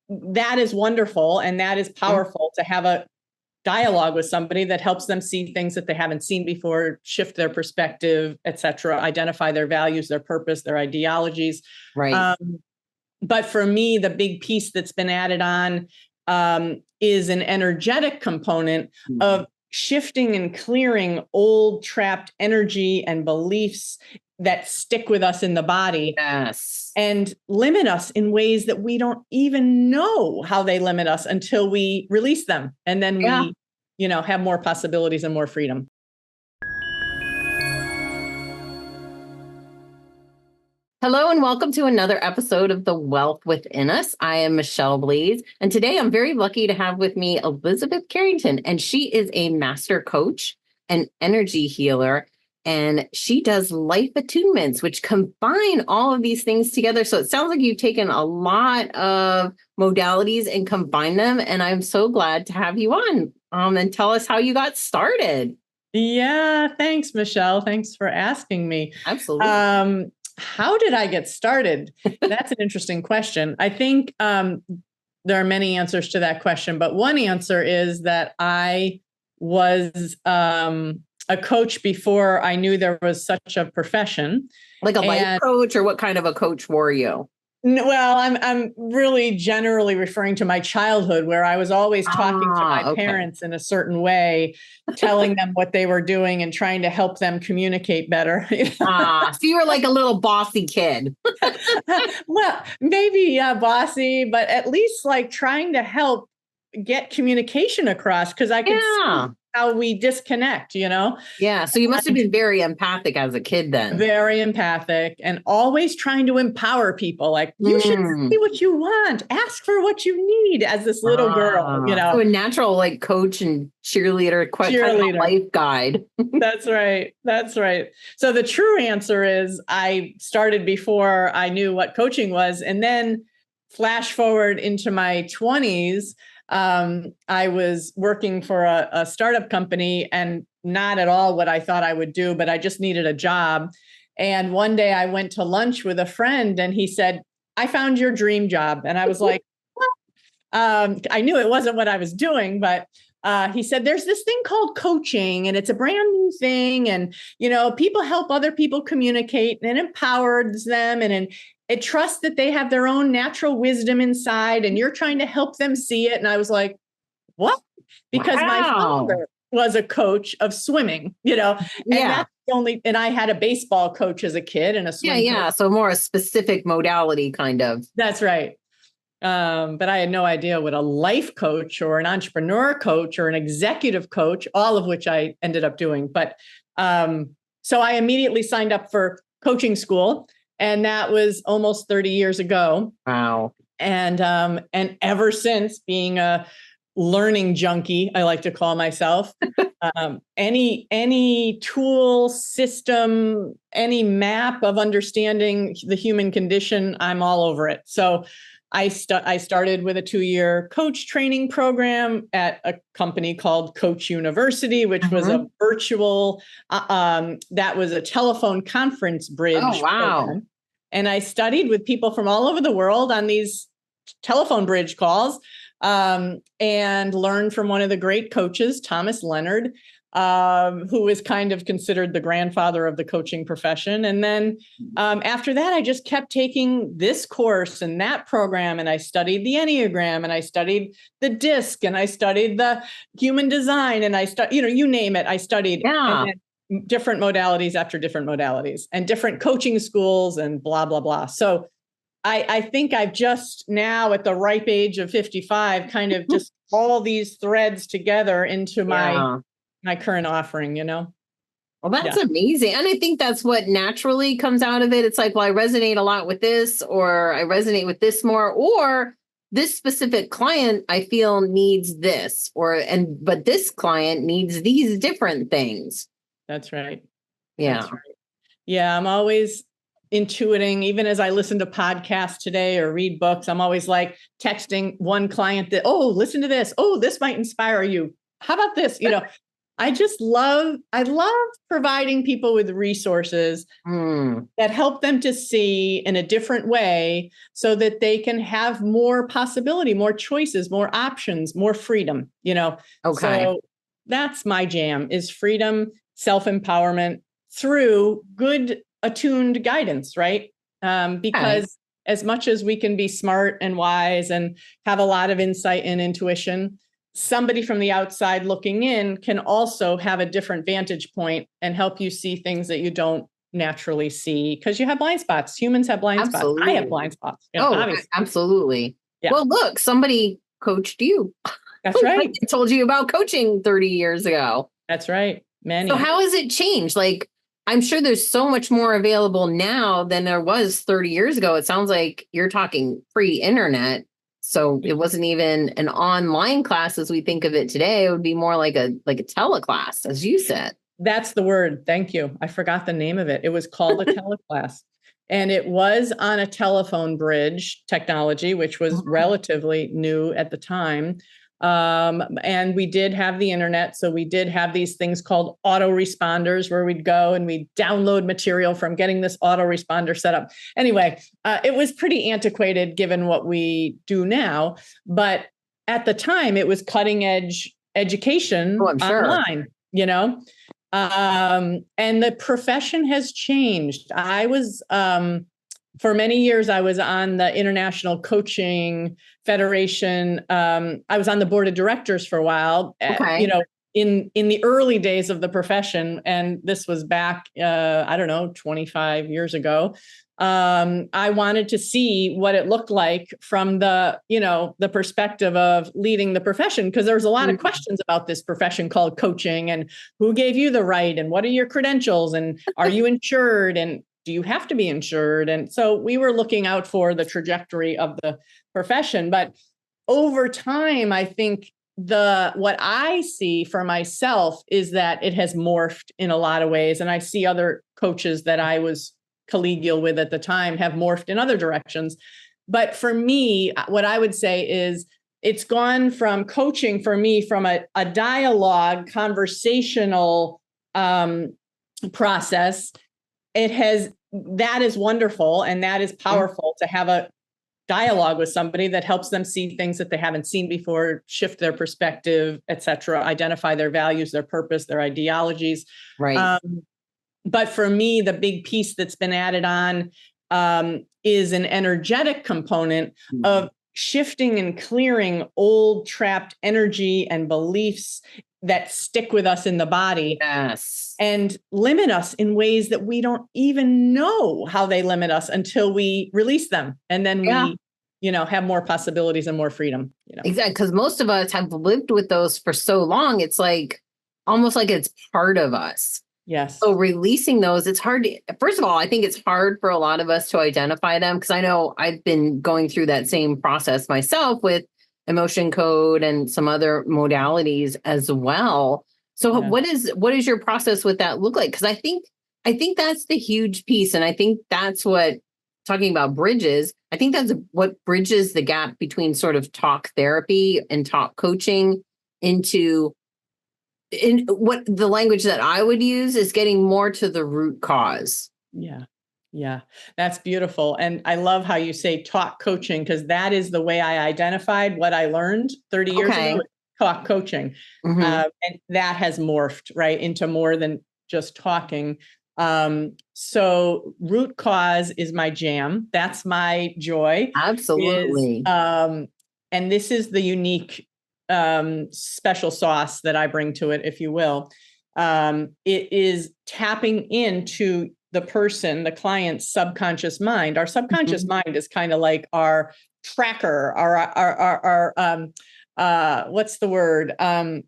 that is wonderful. And that is powerful to have a dialogue with somebody that helps them see things that they haven't seen before, shift their perspective, et cetera, identify their values, their purpose, their ideologies. Right. But for me, the big piece that's been added on is an energetic component of shifting and clearing old trapped energy and beliefs that stick with us in the body. Yes. And limit us in ways that we don't even know how they limit us until we release them. And then we, have more possibilities and more freedom. Hello and welcome to another episode of The Wealth Within Us. I am Michelle Blaze, and today I'm very lucky to have with me Elizabeth Carrington, and she is a master coach and energy healer, and she does life attunements, which combine all of these things together. So it sounds like you've taken a lot of modalities and combined them, and I'm so glad to have you on and tell us how you got started. Yeah, thanks, Michelle. Thanks for asking me. Absolutely. How did I get started? That's an interesting question. I think there are many answers to that question, but one answer is that I was a coach before I knew there was such a profession. Like a life coach, or what kind of a coach were you? Well, I'm really generally referring to my childhood, where I was always talking to my parents in a certain way, telling them what they were doing and trying to help them communicate better. So you were like a little bossy kid. Well, maybe bossy, but at least like trying to help get communication across, because I could see how we disconnect, Yeah. So you must have been very empathic as a kid then. Very empathic, and always trying to empower people. Like, you should see what you want, ask for what you need, as this little girl, So a natural like coach and cheerleader, kind of a life guide. That's right. That's right. So the true answer is I started before I knew what coaching was. And then flash forward into my 20s. I was working for a startup company, and not at all what I thought I would do, but I just needed a job. And one day I went to lunch with a friend, and he said, "I found your dream job." And I was like, what? I knew it wasn't what I was doing, but he said, "There's this thing called coaching, and it's a brand new thing. And, people help other people communicate, and it empowers them, and it trusts that they have their own natural wisdom inside, and you're trying to help them see it." And I was like, what? Because my father was a coach of swimming, and that's and I had a baseball coach as a kid and a swim coach. So more a specific modality kind of. That's right. But I had no idea what a life coach or an entrepreneur coach or an executive coach, all of which I ended up doing. But so I immediately signed up for coaching school. And that was almost 30 years ago. Wow. And ever since, being a learning junkie, I like to call myself, any tool, system, any map of understanding the human condition, I'm all over it. So I started with a 2-year coach training program at a company called Coach University, which was a virtual, that was a telephone conference bridge. Oh, wow. Program. And I studied with people from all over the world on these telephone bridge calls, and learned from one of the great coaches, Thomas Leonard, who is kind of considered the grandfather of the coaching profession. And then after that, I just kept taking this course and that program, and I studied the Enneagram, and I studied the DISC, and I studied the human design, and I studied, you name it, I studied. Yeah. And then different modalities after different modalities, and different coaching schools, and blah, blah, blah. So I think I've just now, at the ripe age of 55, kind of just all these threads together into my current offering, Well, that's amazing. And I think that's what naturally comes out of it. It's like, well, I resonate a lot with this, or I resonate with this more, or this specific client I feel needs this, but this client needs these different things. That's right. Yeah. That's right. Yeah. I'm always intuiting, even as I listen to podcasts today or read books, I'm always like texting one client that, "Oh, listen to this. Oh, this might inspire you. How about this?" I love providing people with resources that help them to see in a different way so that they can have more possibility, more choices, more options, more freedom, Okay. So that's my jam, is freedom, self-empowerment through good attuned guidance, right? Because as much as we can be smart and wise and have a lot of insight and intuition, somebody from the outside looking in can also have a different vantage point and help you see things that you don't naturally see because you have blind spots. Humans have blind spots. I have blind spots. Obviously. Absolutely. Yeah. Well, look, somebody coached you. That's right. I told you about coaching 30 years ago. That's right. Many. So how has it changed? Like, I'm sure there's so much more available now than there was 30 years ago. It sounds like you're talking pre-internet. So it wasn't even an online class as we think of it today. It would be more like a teleclass, as you said. That's the word. Thank you. I forgot the name of it. It was called a teleclass. And it was on a telephone bridge technology, which was relatively new at the time. And we did have the internet. So we did have these things called autoresponders where we'd go and we'd download material from getting this autoresponder set up. Anyway, it was pretty antiquated given what we do now. But at the time, it was cutting edge education online, and the profession has changed. I was, for many years, I was on the International Coaching Federation. I was on the board of directors for a while, in the early days of the profession. And this was back, 25 years ago. I wanted to see what it looked like from the perspective of leading the profession, because there's a lot of questions about this profession called coaching and who gave you the right and what are your credentials and are you insured and do you have to be insured? And so we were looking out for the trajectory of the profession. But over time, I think what I see for myself is that it has morphed in a lot of ways. And I see other coaches that I was collegial with at the time have morphed in other directions. But for me, what I would say is it's gone from coaching for me from a dialogue, conversational process. That is wonderful. And that is powerful to have a dialogue with somebody that helps them see things that they haven't seen before, shift their perspective, et cetera, identify their values, their purpose, their ideologies. Right. But for me, the big piece that's been added on is an energetic component of shifting and clearing old trapped energy and beliefs that stick with us in the body. Yes. And limit us in ways that we don't even know how they limit us until we release them. And then we, have more possibilities and more freedom. Exactly. Because most of us have lived with those for so long. It's like almost like it's part of us. Yes. So releasing those, it's hard to, first of all, I think it's hard for a lot of us to identify them because I know I've been going through that same process myself with emotion code and some other modalities as well. So what is your process with that look like? Because I think that's the huge piece. And I think that's what, talking about bridges, I think that's what bridges the gap between sort of talk therapy and talk coaching into in what the language that I would use is getting more to the root cause. Yeah. Yeah, that's beautiful. And I love how you say talk coaching, because that is the way I identified what I learned 30 years ago, talk coaching. And that has morphed right into more than just talking. So root cause is my jam. That's my joy. Absolutely. And this is the unique special sauce that I bring to it, if you will. It is tapping into the person, the client's subconscious mind. Our subconscious mind is kind of like our tracker, our what's the word? I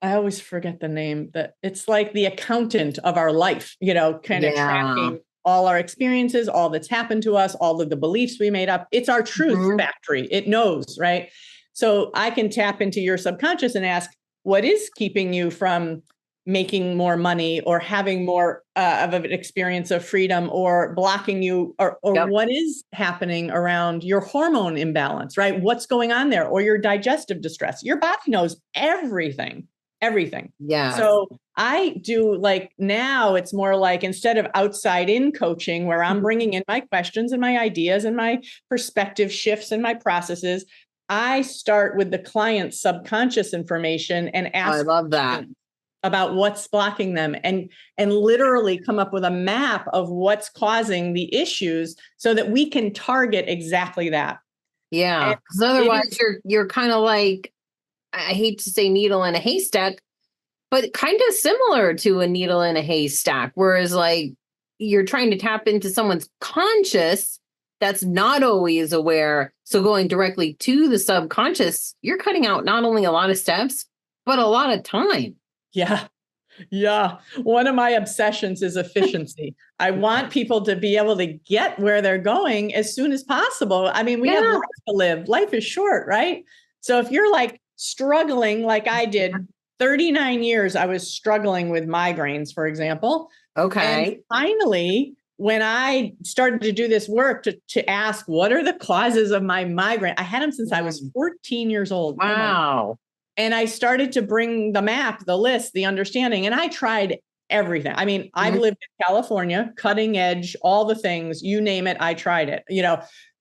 always forget the name. That it's like the accountant of our life, kind of tracking all our experiences, all that's happened to us, all of the beliefs we made up. It's our truth factory. It knows, right? So I can tap into your subconscious and ask, what is keeping you from making more money or having more of an experience of freedom, or blocking you, or what is happening around your hormone imbalance, right? What's going on there, or your digestive distress? Your body knows everything. everything. Yeah. So I do like now it's more like instead of outside in coaching where I'm bringing in my questions and my ideas and my perspective shifts and my processes, I start with the client's subconscious information and I ask love that. about what's blocking them and literally come up with a map of what's causing the issues so that we can target exactly that. Yeah. Because otherwise you're kind of like, I hate to say needle in a haystack, but kind of similar to a needle in a haystack. Whereas like you're trying to tap into someone's conscious that's not always aware. So going directly to the subconscious, you're cutting out not only a lot of steps, but a lot of time. Yeah. Yeah. One of my obsessions is efficiency. I want people to be able to get where they're going as soon as possible. I mean, we have life to live. Life is short, right? So if you're like struggling like I did, 39 years, I was struggling with migraines, for example. Okay. And finally, when I started to do this work to ask, what are the causes of my migraine? I had them since I was 14 years old. Wow. And I started to bring the map, the list, the understanding, and I tried everything. I mean, I've lived in California, cutting edge, all the things, you name it, I tried it,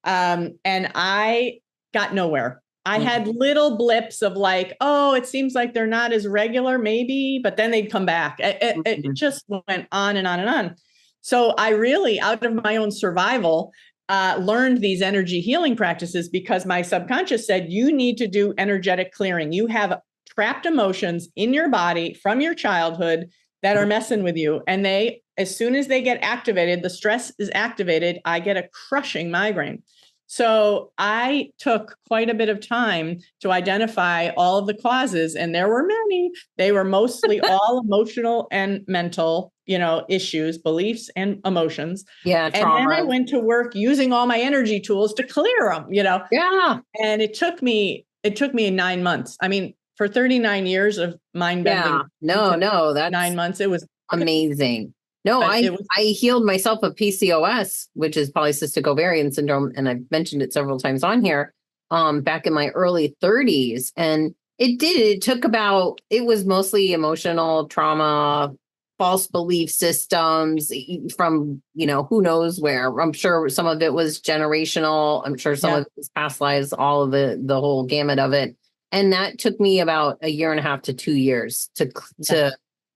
and I got nowhere. I had little blips of like, oh, it seems like they're not as regular, maybe, but then they'd come back. It just went on and on and on. So I really, out of my own survival, learned these energy healing practices because my subconscious said, you need to do energetic clearing. You have trapped emotions in your body from your childhood that are messing with you. And they, as soon as they get activated, the stress is activated, I get a crushing migraine. So I took quite a bit of time to identify all of the causes, and there were many. They were mostly all emotional and mental, issues, beliefs and emotions. Yeah. And then I went to work using all my energy tools to clear them, Yeah. And it took me 9 months. I mean, for 39 years of mind bending. Yeah. No, that's 9 months. It was amazing. No, I healed myself of PCOS, which is polycystic ovarian syndrome, and I've mentioned it several times on here. Back in my early 30s, and it took about. It was mostly emotional trauma, false belief systems from who knows where. I'm sure some of it was generational. I'm sure some of it was past lives. All of the whole gamut of it, and that took me about 1.5 to 2 years to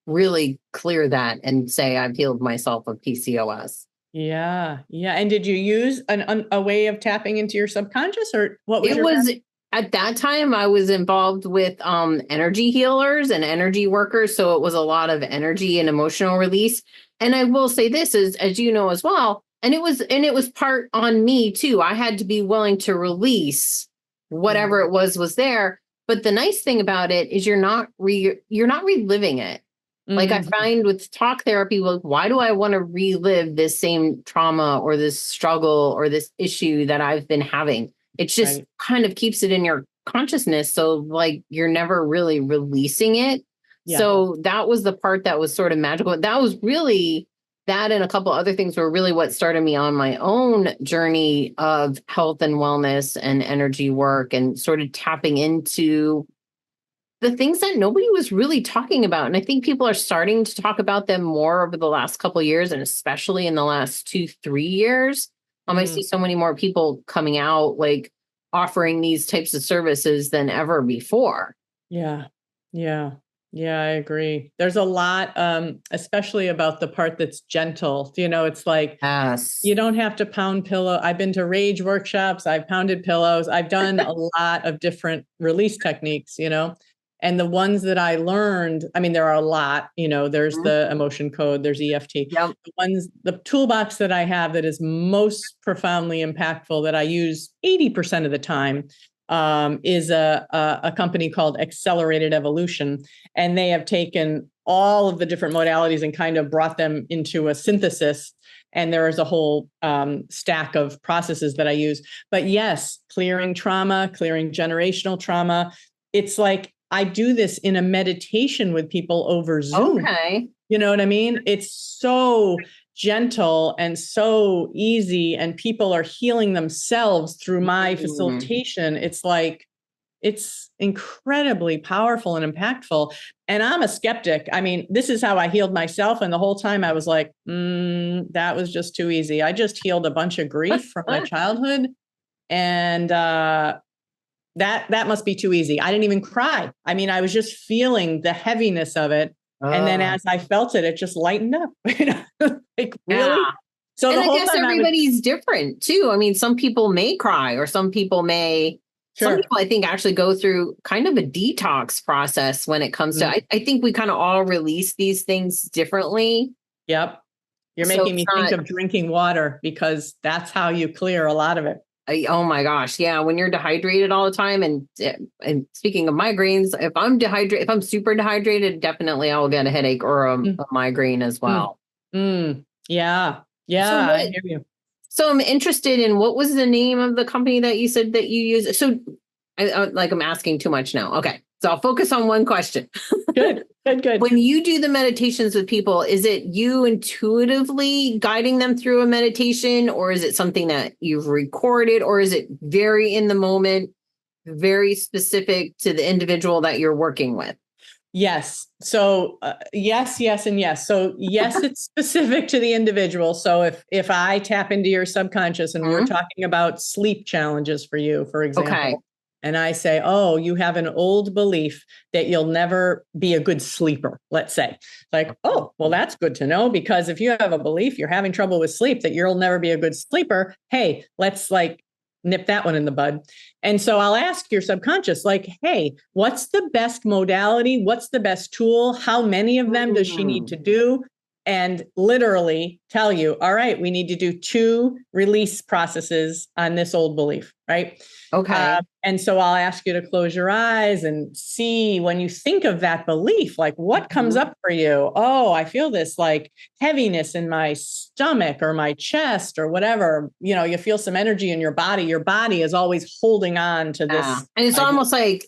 really clear that and say I've healed myself of PCOS. Yeah. Yeah. And did you use a way of tapping into your subconscious, or what was at that time I was involved with energy healers and energy workers. So it was a lot of energy and emotional release. And I will say this is, as you know, as well. And it was part on me too. I had to be willing to release whatever it was there. But the nice thing about it is you're not reliving it. Like I find with talk therapy, like, why do I want to relive this same trauma or this struggle or this issue that I've been having? It just kind of keeps it in your consciousness. So like you're never really releasing it. Yeah. So that was the part that was sort of magical. That was really that, and a couple other things were really what started me on my own journey of health and wellness and energy work, and sort of tapping into the things that nobody was really talking about. And I think people are starting to talk about them more over the last couple of years, and especially in the last 2-3 years. I see so many more people coming out, like offering these types of services than ever before. Yeah. Yeah. Yeah, I agree. There's a lot, especially about the part that's gentle. It's like, you don't have to pound pillow. I've been to rage workshops. I've pounded pillows. I've done a lot of different release techniques, and the ones that I learned, I mean, there are a lot, there's the emotion code, there's EFT. Yep. The toolbox that I have that is most profoundly impactful that I use 80% of the time is a company called Accelerated Evolution. And they have taken all of the different modalities and kind of brought them into a synthesis. And there is a whole stack of processes that I use. But yes, clearing trauma, clearing generational trauma. It's like, I do this in a meditation with people over Zoom. Okay. You know what I mean? It's so gentle and so easy, and people are healing themselves through my facilitation. It's like, it's incredibly powerful and impactful. And I'm a skeptic. I mean, this is how I healed myself. And the whole time I was like, that was just too easy. I just healed a bunch of grief from my childhood. And that must be too easy. I didn't even cry. I mean, I was just feeling the heaviness of it. And then as I felt it, it just lightened up. Like, really? Yeah. So and the I whole guess time everybody's different too. I mean, some people may cry, or some people may. Sure. Some people, I think, actually go through kind of a detox process when it comes to. I think we kind of all release these things differently. Yep. You're making me think of drinking water, because that's how you clear a lot of it. Oh my gosh. Yeah. When you're dehydrated all the time. And speaking of migraines, if I'm dehydrated, if I'm super dehydrated, definitely I will get a headache or a migraine as well. Yeah. Yeah. I hear you. So I'm interested in, what was the name of the company that you said that you use? So I'm asking too much now. Okay. So I'll focus on one question. Good. When you do the meditations with people, is it you intuitively guiding them through a meditation, or is it something that you've recorded, or is it very in the moment, very specific to the individual that you're working with? Yes. So yes, and yes. So yes, it's specific to the individual. So if I tap into your subconscious and we're talking about sleep challenges for you, for example, and I say, oh, you have an old belief that you'll never be a good sleeper, let's say. Like, oh, well, that's good to know, because if you have a belief, you're having trouble with sleep, that you'll never be a good sleeper. Hey, let's nip that one in the bud. And so I'll ask your subconscious, like, hey, what's the best modality? What's the best tool? How many of them does she need to do? And literally tell you, all right, we need to do 2 release processes on this old belief, right? Okay. And so I'll ask you to close your eyes and see, when you think of that belief, like, what comes up for you? Oh, I feel this like heaviness in my stomach or my chest or whatever. You feel some energy in your body. Your body is always holding on to this. And it's almost like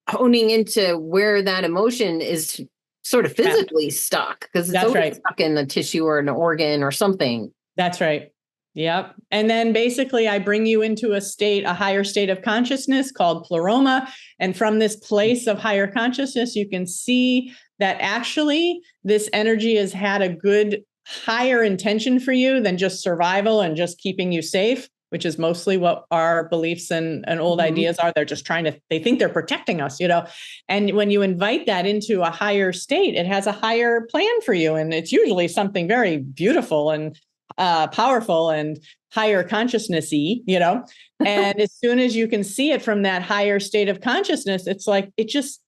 honing into where that emotion is sort of physically stuck, because it's always stuck in the tissue or an organ or something. That's right. Yep. And then basically I bring you into a higher state of consciousness called pleroma. And from this place of higher consciousness, you can see that actually this energy has had a good higher intention for you than just survival and just keeping you safe, which is mostly what our beliefs and old ideas are. They're just they think they're protecting us, and when you invite that into a higher state, it has a higher plan for you. And it's usually something very beautiful and powerful and higher consciousness-y, and as soon as you can see it from that higher state of consciousness, it's like, it just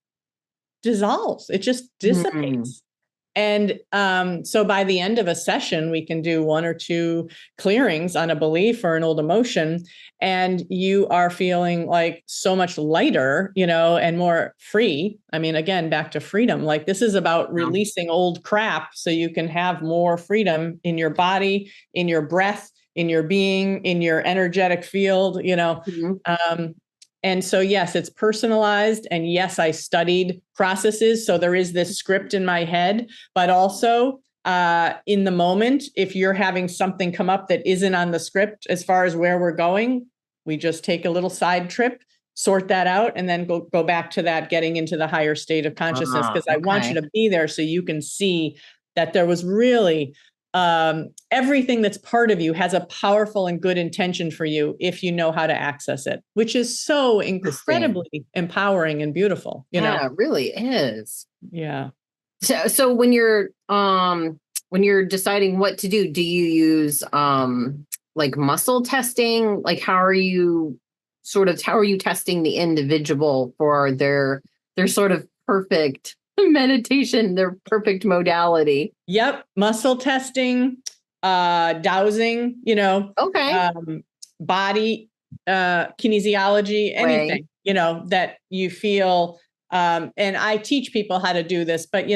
dissolves, it just dissipates. And so by the end of a session, we can do 1 or 2 clearings on a belief or an old emotion, and you are feeling like so much lighter, and more free. I mean, again, back to freedom. Like, this is about releasing old crap so you can have more freedom in your body, in your breath, in your being, in your energetic field, And so, yes, it's personalized. And yes, I studied processes. So there is this script in my head, but also in the moment, if you're having something come up that isn't on the script, as far as where we're going, we just take a little side trip, sort that out, and then go back to that, getting into the higher state of consciousness. Because I want you to be there so you can see that there was really everything that's part of you has a powerful and good intention for you if you know how to access it, which is so incredibly empowering and beautiful. It really is. Yeah. So when you're deciding what to do you use like muscle testing? Like, how are you testing the individual for their sort of perfect meditation, their perfect modality? Yep. Muscle testing, dowsing, body, kinesiology, anything, that you feel. And I teach people how to do this, but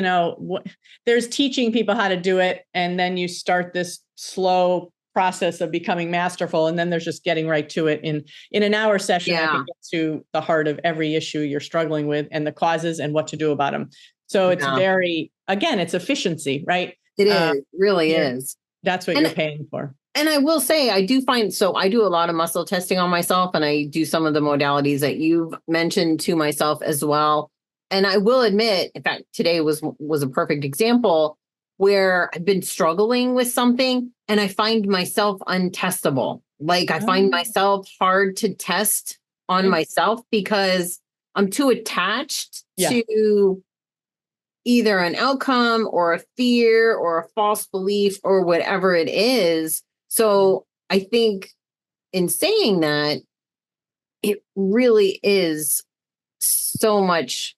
there's teaching people how to do it. And then you start this slow process of becoming masterful. And then there's just getting right to it. In an hour session, I can get to the heart of every issue you're struggling with and the causes and what to do about them. So it's it's efficiency, right? It is, really is. That's what you're paying for. And I will say, I do a lot of muscle testing on myself, and I do some of the modalities that you've mentioned to myself as well. And I will admit, in fact, today was a perfect example where I've been struggling with something and I find myself untestable. Like I find myself hard to test on myself because I'm too attached to either an outcome or a fear or a false belief or whatever it is. So I think in saying that, it really is so much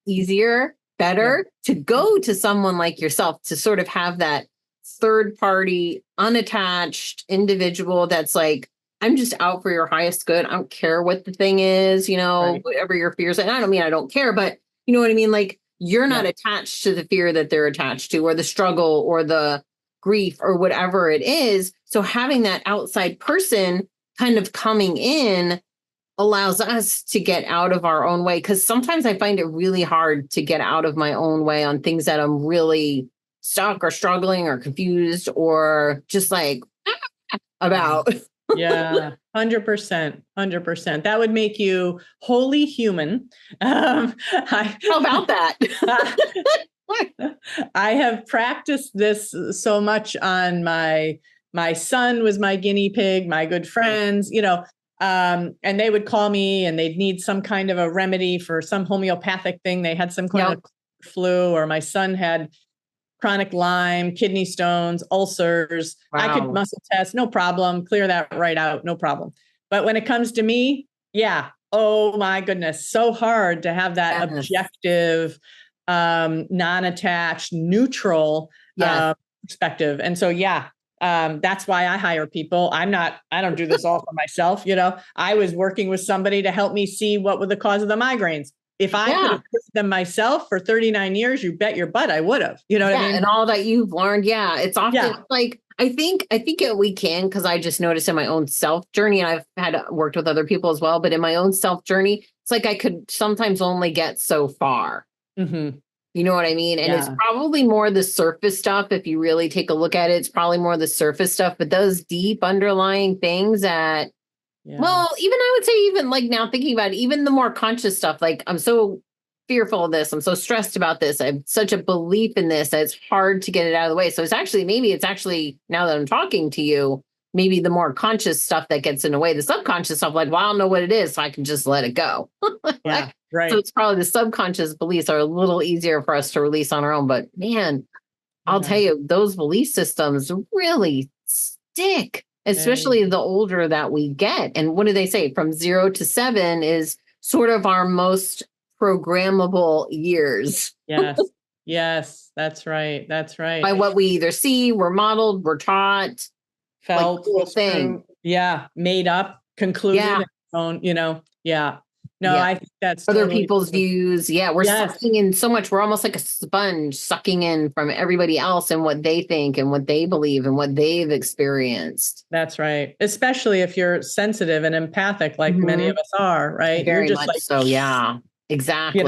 easier, better to go to someone like yourself to sort of have that third party, unattached individual that's like, I'm just out for your highest good. I don't care what the thing is, whatever your fears. And I don't mean I don't care, but you know what I mean? Like you're not attached to the fear that they're attached to, or the struggle or the grief or whatever it is. So having that outside person kind of coming in allows us to get out of our own way. Because sometimes I find it really hard to get out of my own way on things that I'm really stuck or struggling or confused or just like about. Yeah, 100%, 100%. That would make you wholly human. How about that? I have practiced this so much on my son was my guinea pig, my good friends, and they would call me and they'd need some kind of a remedy for some homeopathic thing. They had some kind of flu, or my son had chronic Lyme, kidney stones, ulcers. Wow. I could muscle test, no problem, clear that right out, no problem. But when it comes to me, oh my goodness, so hard to have that objective, non-attached, neutral perspective. And so, that's why I hire people. I don't do this all for myself. I was working with somebody to help me see what were the cause of the migraines. If I could have fixed them myself for 39 years, you bet your butt I would have. You know what I mean? And all that you've learned. Yeah. It's often like, I think we can, because I just noticed in my own self journey, and I've had worked with other people as well, but in my own self journey, it's like I could sometimes only get so far. Mm-hmm. You know what I mean? And it's probably more the surface stuff. If you really take a look at it, it's probably more the surface stuff, but those deep underlying things that, well, even I would say, even like now thinking about it, even the more conscious stuff, like I'm so fearful of this, I'm so stressed about this, I have such a belief in this that it's hard to get it out of the way. So it's actually now that I'm talking to you, maybe the more conscious stuff that gets in the way, the subconscious stuff, like, well, I don't know what it is, so I can just let it go. Right. So it's probably the subconscious beliefs are a little easier for us to release on our own. But man, I'll tell you, those belief systems really stick, especially the older that we get. And what do they say? From 0 to 7 is sort of our most programmable years. Yes, that's right. That's right. By what we either see, we're modeled, we're taught, felt, like, cool thing. Made up, concluded, No, I think that's other people's views. Yeah, we're sucking in so much. We're almost like a sponge sucking in from everybody else and what they think and what they believe and what they've experienced. That's right. Especially if you're sensitive and empathic, like many of us are, right? Very you're just much so. Yeah, exactly.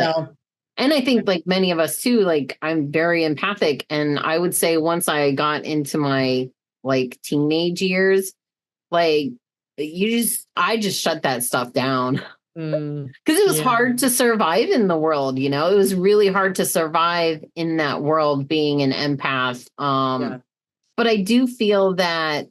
And I think like many of us too, like I'm very empathic. And I would say once I got into my like teenage years, like I just shut that stuff down. Because it was hard to survive in the world, it was really hard to survive in that world being an empath. But I do feel that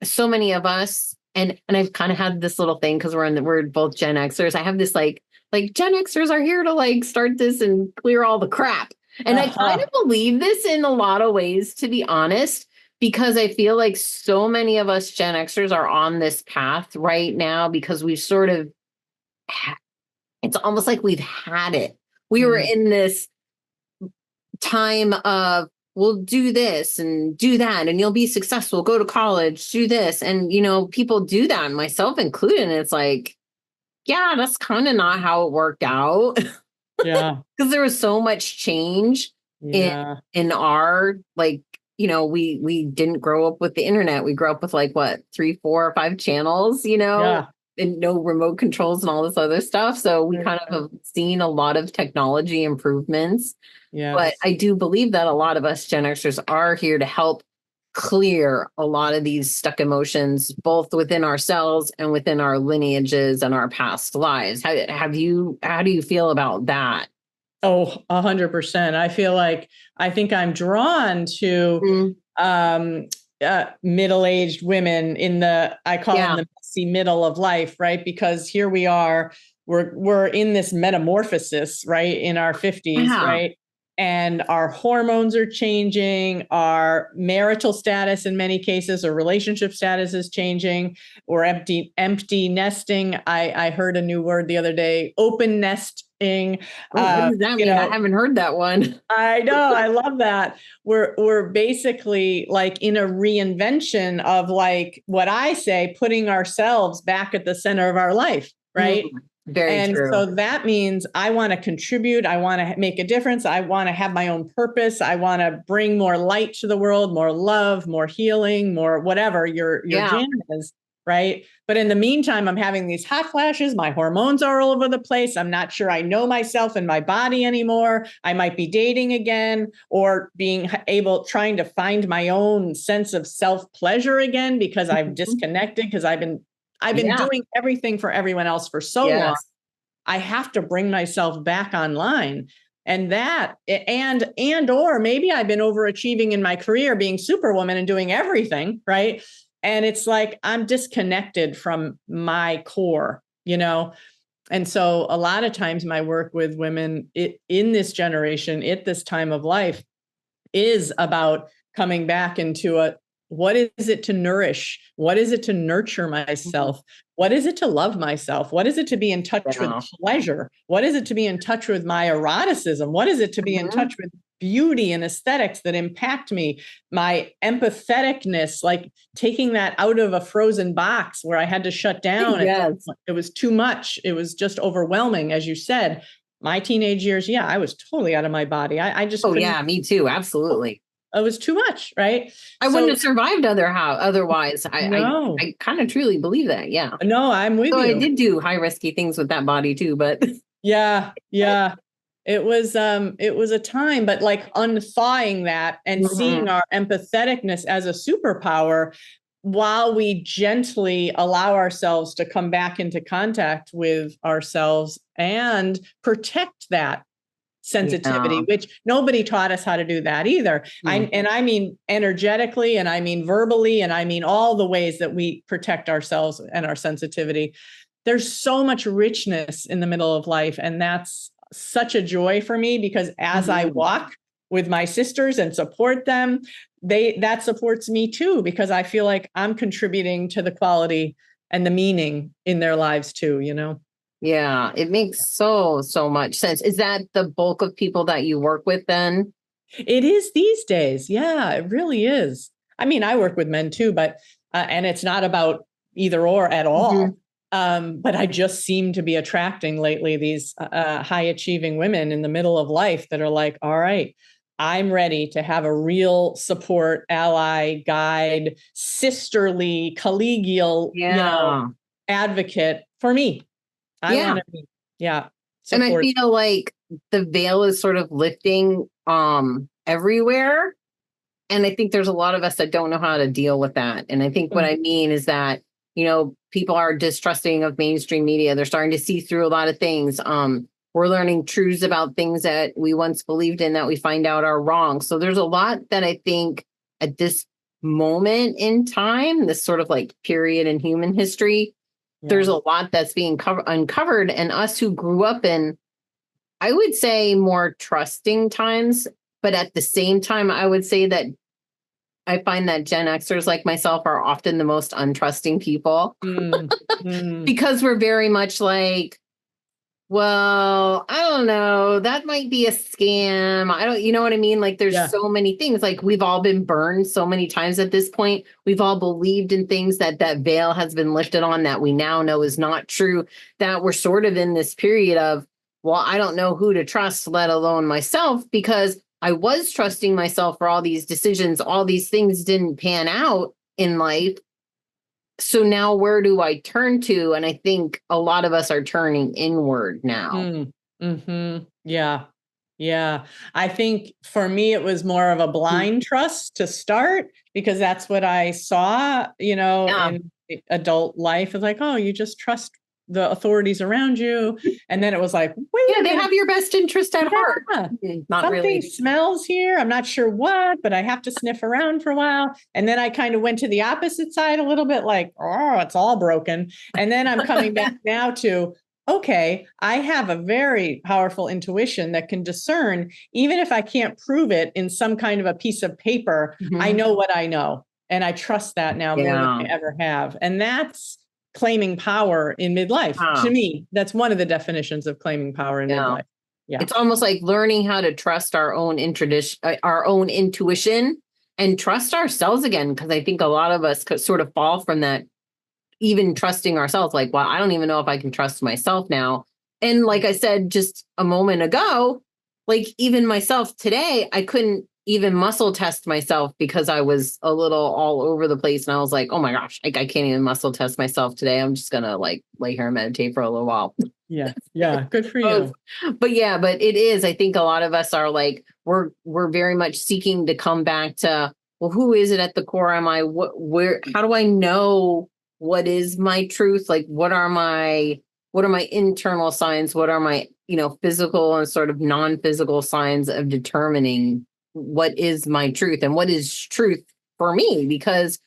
so many of us, and I've kind of had this little thing because we're both Gen Xers. I have this like Gen Xers are here to like start this and clear all the crap. And I kind of believe this in a lot of ways, to be honest, because I feel like so many of us Gen Xers are on this path right now because we've sort of, it's almost like we've had it. We were in this time of, we'll do this and do that, and you'll be successful, go to college, do this. And, people do that, myself included. And it's like, that's kind of not how it worked out. Yeah. Because there was so much change in our, like, we didn't grow up with the internet. We grew up with like what, 3, 4, or 5 channels, and no remote controls and all this other stuff. So we kind of have seen a lot of technology improvements. But I do believe that a lot of us Gen Xers are here to help clear a lot of these stuck emotions, both within ourselves and within our lineages and our past lives. How do you feel about that? Oh, 100%. I think I'm drawn to middle-aged women I call them the messy middle of life, right? Because here we are, we're in this metamorphosis, right? In our 50s, right? And our hormones are changing, our marital status in many cases, or relationship status is changing. We're empty nesting. I heard a new word the other day, open nesting. What does that mean? I haven't heard that one. I know. I love that. We're basically like in a reinvention of, like, what I say, putting ourselves back at the center of our life, right? Very true. So that means I want to contribute. I want to make a difference. I want to have my own purpose. I want to bring more light to the world, more love, more healing, more whatever your jam is, right? But in the meantime, I'm having these hot flashes. My hormones are all over the place. I'm not sure I know myself and my body anymore. I might be dating again, or trying to find my own sense of self-pleasure again, because I've disconnected, because I've been doing everything for everyone else for so long. I have to bring myself back online. And or maybe I've been overachieving in my career, being superwoman and doing everything, right? And it's like, I'm disconnected from my core, And so a lot of times my work with women in this generation, at this time of life, is about coming back into what is it to nourish? What is it to nurture myself? What is it to love myself? What is it to be in touch with pleasure? What is it to be in touch with my eroticism? What is it to be in touch with beauty and aesthetics that impact me? My empatheticness, like taking that out of a frozen box where I had to shut down. It was too much. It was just overwhelming. As you said, my teenage years, I was totally out of my body. I just me too. Absolutely. It was too much, right? I wouldn't have survived otherwise. I kind of truly believe that. Yeah. No, I'm with you. I did do high risky things with that body too, but yeah. It was a time, but like unthawing that and seeing our empatheticness as a superpower, while we gently allow ourselves to come back into contact with ourselves and protect that sensitivity, which nobody taught us how to do that either. I mean energetically, and I mean verbally, and I mean all the ways that we protect ourselves and our sensitivity. There's so much richness in the middle of life, and that's such a joy for me, because as I walk with my sisters and support them, that supports me too, because I feel like I'm contributing to the quality and the meaning in their lives too, Yeah, it makes so much sense. Is that the bulk of people that you work with then? It is these days. Yeah, it really is. I mean, I work with men too, but and it's not about either or at all. But I just seem to be attracting lately these high achieving women in the middle of life that are like, all right, I'm ready to have a real support, ally, guide, sisterly, collegial, advocate for me. I want to be, support. And I feel like the veil is sort of lifting everywhere. And I think there's a lot of us that don't know how to deal with that. And I think what I mean is that, people are distrusting of mainstream media. They're starting to see through a lot of things. We're learning truths about things that we once believed in that we find out are wrong. So there's a lot that I think at this moment in time, this sort of like period in human history, there's a lot that's being uncovered, and us who grew up in, I would say, more trusting times. But at the same time, I would say that I find that Gen Xers like myself are often the most untrusting people because we're very much like, well, I don't know, that might be a scam. You know what I mean? Like there's so many things, like we've all been burned so many times at this point. We've all believed in things that veil has been lifted on that we now know is not true, that we're sort of in this period of, well, I don't know who to trust, let alone myself, because I was trusting myself for all these decisions. All these things didn't pan out in life. So now where do I turn to? And I think a lot of us are turning inward now. Yeah. Yeah. I think for me, it was more of a blind trust to start because that's what I saw, in adult life. It's like, oh, you just trust the authorities around you. And then it was like, wait Yeah, a they minute. have your best interest at heart. Not Something really. smells here. I'm not sure what, but I have to sniff around for a while. And then I kind of went to the opposite side a little bit like, oh, it's all broken. And then I'm coming back now to, okay, I have a very powerful intuition that can discern, even if I can't prove it in some kind of a piece of paper, I know what I know. And I trust that now more than I ever have. And that's claiming power in midlife. To me, that's one of the definitions of claiming power in midlife. Yeah. It's almost like learning how to trust our own intuition and trust ourselves again. Because I think a lot of us could sort of fall from that, even trusting ourselves. Like, well, I don't even know if I can trust myself now. And like I said just a moment ago, like even myself today, I couldn't even muscle test myself because I was a little all over the place. And I was like, oh my gosh, like I can't even muscle test myself today. I'm just going to like lay here and meditate for a little while. Yeah. Yeah. Good for you. But it is. I think a lot of us are like, we're very much seeking to come back to, well, who is it at the core? Am I, how do I know what is my truth? Like, what are my internal signs? What are my, physical and sort of non-physical signs of determining what is my truth and what is truth for me? Because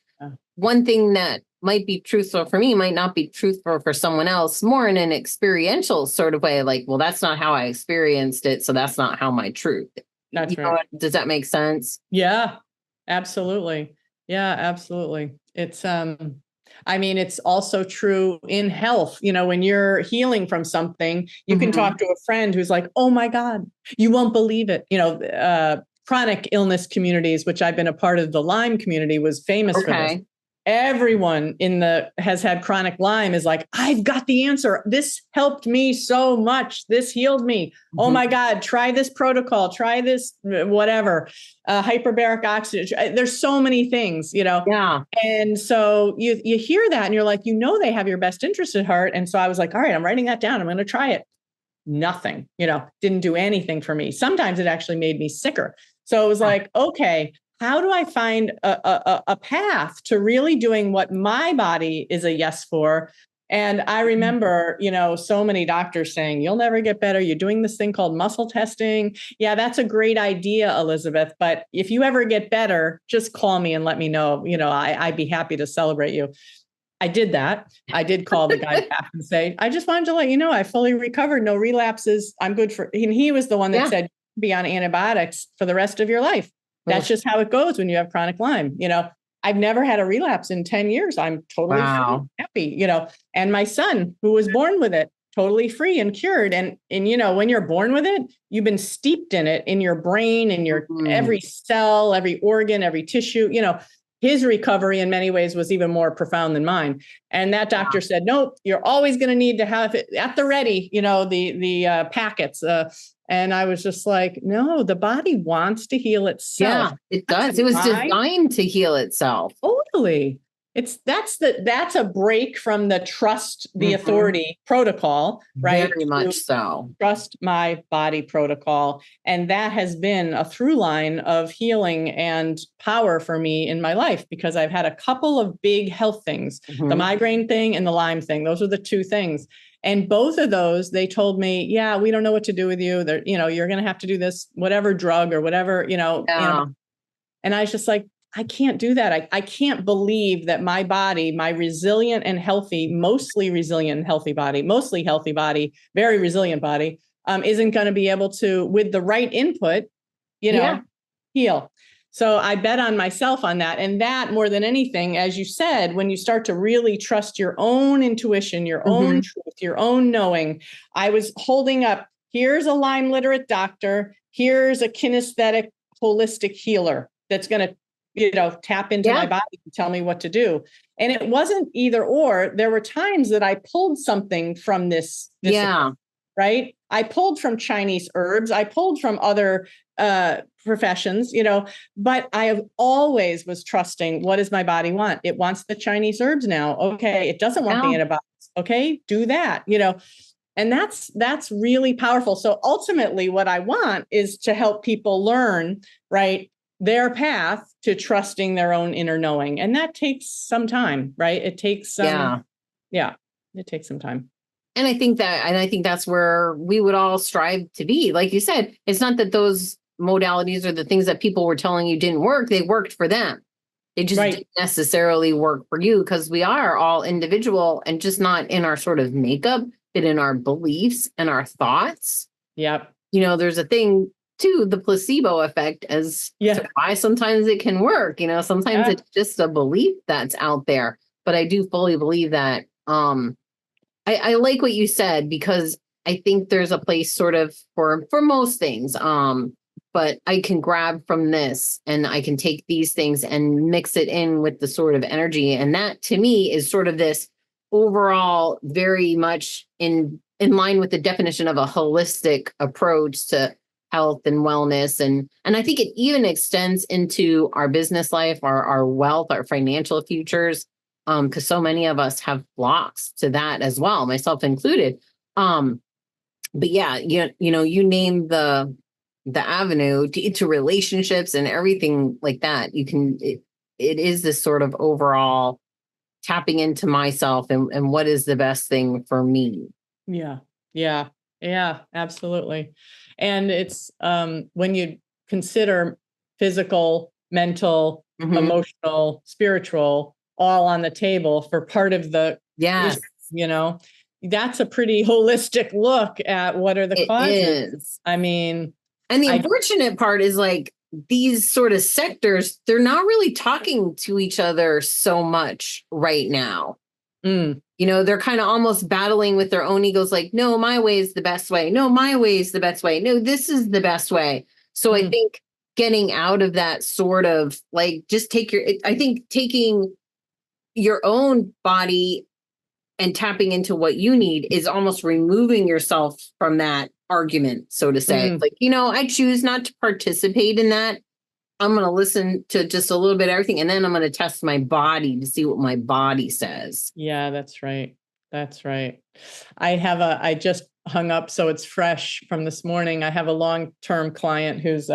one thing that might be truthful for me might not be truthful for someone else, more in an experiential sort of way. Like, well, that's not how I experienced it, so that's not how my truth. That's right. Does that make sense? Yeah, absolutely. Yeah, absolutely. It's, it's also true in health. When you're healing from something, you can talk to a friend who's like, oh my God, you won't believe it. Chronic illness communities, which I've been a part of, the Lyme community was famous for this. Everyone has had chronic Lyme is like, I've got the answer. This helped me so much. This healed me. Oh my God, try this protocol, try this, whatever, hyperbaric oxygen. There's so many things, Yeah. And so you hear that and you're like, they have your best interest at heart. And so I was like, all right, I'm writing that down. I'm going to try it. Nothing, didn't do anything for me. Sometimes it actually made me sicker. So it was like, okay, how do I find a path to really doing what my body is a yes for? And I remember, so many doctors saying, you'll never get better. You're doing this thing called muscle testing. Yeah, that's a great idea, Elizabeth. But if you ever get better, just call me and let me know. I'd be happy to celebrate you. I did that. I did call the guy back and say, I just wanted to let you know I fully recovered, no relapses. I'm good for, and he was the one that said, be on antibiotics for the rest of your life. That's just how it goes when you have chronic Lyme. I've never had a relapse in 10 years. I'm totally free, happy, and my son who was born with it, totally free and cured. And when you're born with it, you've been steeped in it, in your brain, in your every cell, every organ, every tissue, his recovery in many ways was even more profound than mine. And that doctor said, nope, you're always going to need to have it at the ready, the packets. And I was just like, no, the body wants to heal itself. Yeah, it does. It was designed to heal itself. Totally. That's a break from the trust the authority protocol, right? Very much so. Trust my body protocol. And that has been a through line of healing and power for me in my life because I've had a couple of big health things, the migraine thing and the Lyme thing. Those are the two things. And both of those, they told me, yeah, we don't know what to do with you. You're going to have to do this, whatever drug or whatever, And I was just like, I can't do that. I can't believe that my body, my resilient and healthy, mostly resilient and healthy body, mostly healthy body, very resilient body, isn't going to be able to, with the right input, heal. So I bet on myself on that. And that more than anything, as you said, when you start to really trust your own intuition, your own truth, your own knowing, I was holding up, here's a Lyme literate doctor, here's a kinesthetic holistic healer that's going to tap into my body and tell me what to do. And it wasn't either or. There were times that I pulled something from this right? I pulled from Chinese herbs. I pulled from other professions, but I always was trusting, what does my body want? It wants the Chinese herbs now. Okay. It doesn't want the antibiotics. Okay. Do that, And that's really powerful. So ultimately what I want is to help people learn, right, their path to trusting their own inner knowing. And that takes some time, right? It takes some, it takes some time. And I think that's where we would all strive to be. Like you said, it's not that those modalities or the things that people were telling you didn't work. They worked for them. They just didn't necessarily work for you, because we are all individual and just not in our sort of makeup, but in our beliefs and our thoughts. Yep. You know, there's a thing too, the placebo effect, as to why sometimes it can work. You know, sometimes it's just a belief that's out there. But I do fully believe that. I like what you said, because I think there's a place sort of for most things. But I can grab from this and I can take these things and mix it in with the sort of energy. And that to me is sort of this overall very much in line with the definition of a holistic approach to health and wellness. And I think it even extends into our business life, our wealth, our financial futures. Because so many of us have blocks to that as well, myself included. But yeah, you know, you name the avenue to relationships and everything like that. You can, it is this sort of overall tapping into myself and what is the best thing for me. Yeah, absolutely. And it's when you consider physical, mental, emotional, spiritual, all on the table for part of the issue, you know, that's a pretty holistic look at what are the causes. I mean, and the unfortunate part is, like, these sort of sectors, they're not really talking to each other so much right now. You know, they're kind of almost battling with their own egos, like, no, my way is the best way. No, my way is the best way. No, this is the best way. So I think getting out of that sort of, like, just taking your own body and tapping into what you need is almost removing yourself from that argument, so to say. Like, you know, I choose not to participate in that. I'm going to listen to just a little bit of everything, and then I'm going to test my body to see what my body says. Yeah, that's right. That's right. I just hung up, so it's fresh from this morning. I have a long-term client who's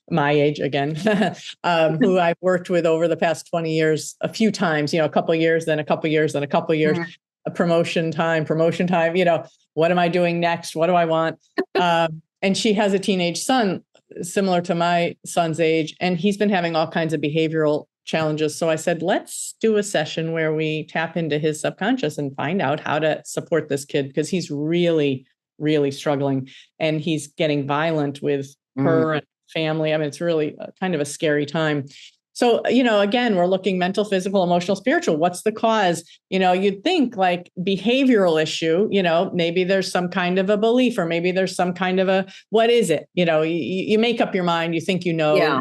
my age again, who I've worked with over the past 20 years, a few times, you know, a couple of years, then a couple of years, then a couple of years, a promotion time, you know, what am I doing next? What do I want? And she has a teenage son similar to my son's age, and he's been having all kinds of behavioral challenges. So I said, let's do a session where we tap into his subconscious and find out how to support this kid, because he's really, really struggling, and he's getting violent with her and family. I mean, it's really kind of a scary time. So, you know, again, we're looking mental, physical, emotional, spiritual. What's the cause? You know, you'd think like behavioral issue, you know, maybe there's some kind of a belief, or maybe there's some kind of a, what is it? You know, you make up your mind, you think, you know,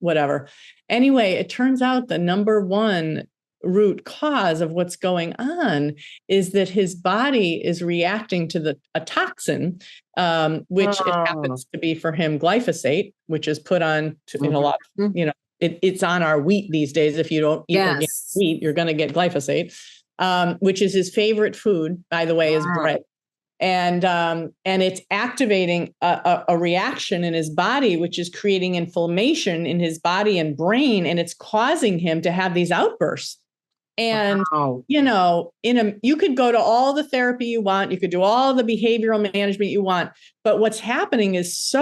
whatever. Anyway, it turns out the number one root cause of what's going on is that his body is reacting to a toxin, which it happens to be for him glyphosate, which is put on in a lot of, you know, it's on our wheat these days. If you don't eat organic wheat, you're going to get glyphosate, which is his favorite food, by the way, is bread. And it's activating a reaction in his body, which is creating inflammation in his body and brain, and it's causing him to have these outbursts. And, you know, you could go to all the therapy you want, you could do all the behavioral management you want, but what's happening is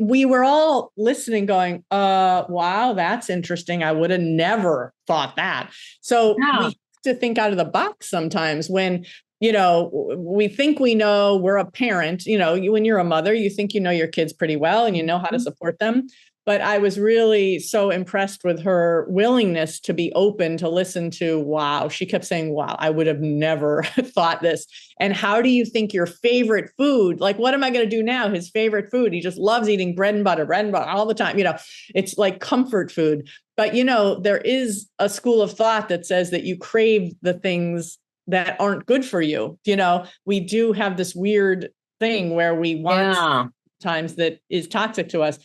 we were all listening going, wow, that's interesting. I would have never thought that. So we have to think out of the box sometimes when, you know, we think we know, we're a parent, you know, when you're a mother, you think you know your kids pretty well and you know how to support them. But I was really so impressed with her willingness to be open to listen to, wow. She kept saying, wow, I would have never thought this. And how do you think your favorite food, like, what am I going to do now? His favorite food, he just loves eating bread and butter all the time. You know, it's like comfort food. But, you know, there is a school of thought that says that you crave the things that aren't good for you. You know, we do have this weird thing where we want times that is toxic to us.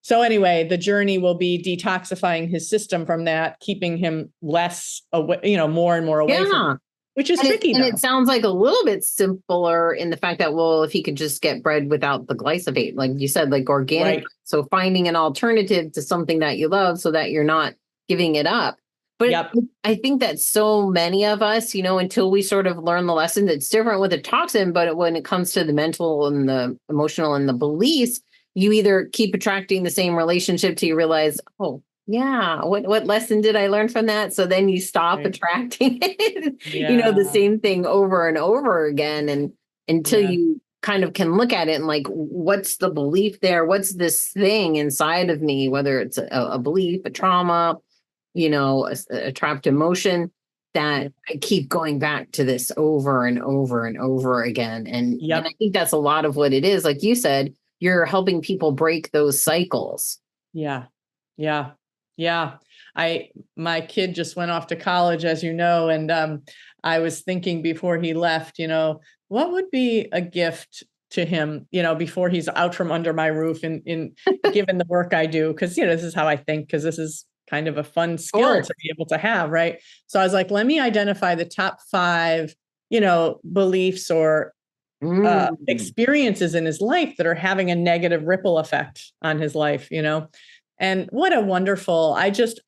So anyway, the journey will be detoxifying his system from that, keeping him less away, you know, more and more away from it, which is tricky And though. it sounds like a little bit simpler in the fact that, well, if he could just get bread without the glyphosate, like you said, like organic. Right. So finding an alternative to something that you love so that you're not giving it up. But Yep. I think that so many of us, until we sort of learn the lesson, it's different with a toxin, but when it comes to the mental and the emotional and the beliefs, you either keep attracting the same relationship till you realize, oh, yeah, what lesson did I learn from that? So then you stop Right. attracting it, Yeah. the same thing over and over again. And until Yeah. you kind of can look at it and like, what's the belief there? What's this thing inside of me, whether it's a belief, a trauma, a trapped emotion that I keep going back to this over and over and over again. And Yep. I think that's a lot of what it is. Like you said, you're helping people break those cycles. Yeah. Yeah. Yeah. My kid just went off to college, as you know, and I was thinking before he left, what would be a gift to him, before he's out from under my roof in given the work I do, because this is how I think, because this is kind of a fun skill to be able to have, right? So I was like, let me identify the top 5, beliefs or experiences in his life that are having a negative ripple effect on his life, and what a wonderful, I just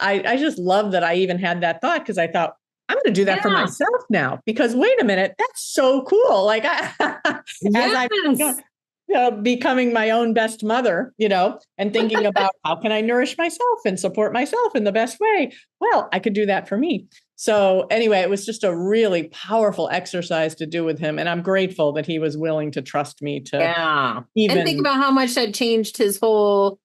love that I even had that thought, because I thought, I'm going to do that for myself now, because wait a minute, that's so cool. Like as I'm becoming my own best mother, and thinking about how can I nourish myself and support myself in the best way? Well, I could do that for me. So anyway, it was just a really powerful exercise to do with him. And I'm grateful that he was willing to trust me to even. And think about how much that changed his whole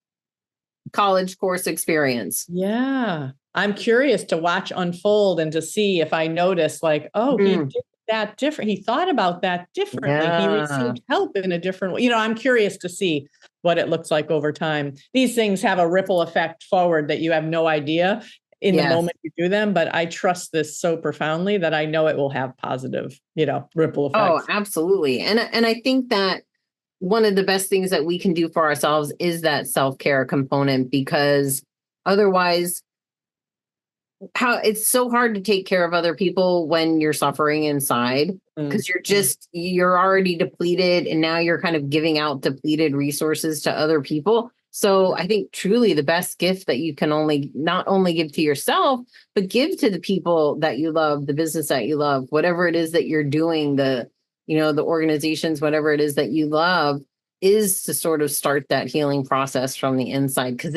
college course experience. Yeah. I'm curious to watch unfold and to see if I notice like, oh, he did that different. He thought about that differently. Yeah. He received help in a different way. I'm curious to see what it looks like over time. These things have a ripple effect forward that you have no idea in the moment you do them, but I trust this so profoundly that I know it will have positive, ripple effects. Oh, absolutely. And I think that one of the best things that we can do for ourselves is that self-care component, because otherwise it's so hard to take care of other people when you're suffering inside, because you're already depleted, and now you're kind of giving out depleted resources to other people. So I think truly the best gift that you can not only give to yourself, but give to the people that you love, the business that you love, whatever it is that you're doing, the organizations, whatever it is that you love, is to sort of start that healing process from the inside. Because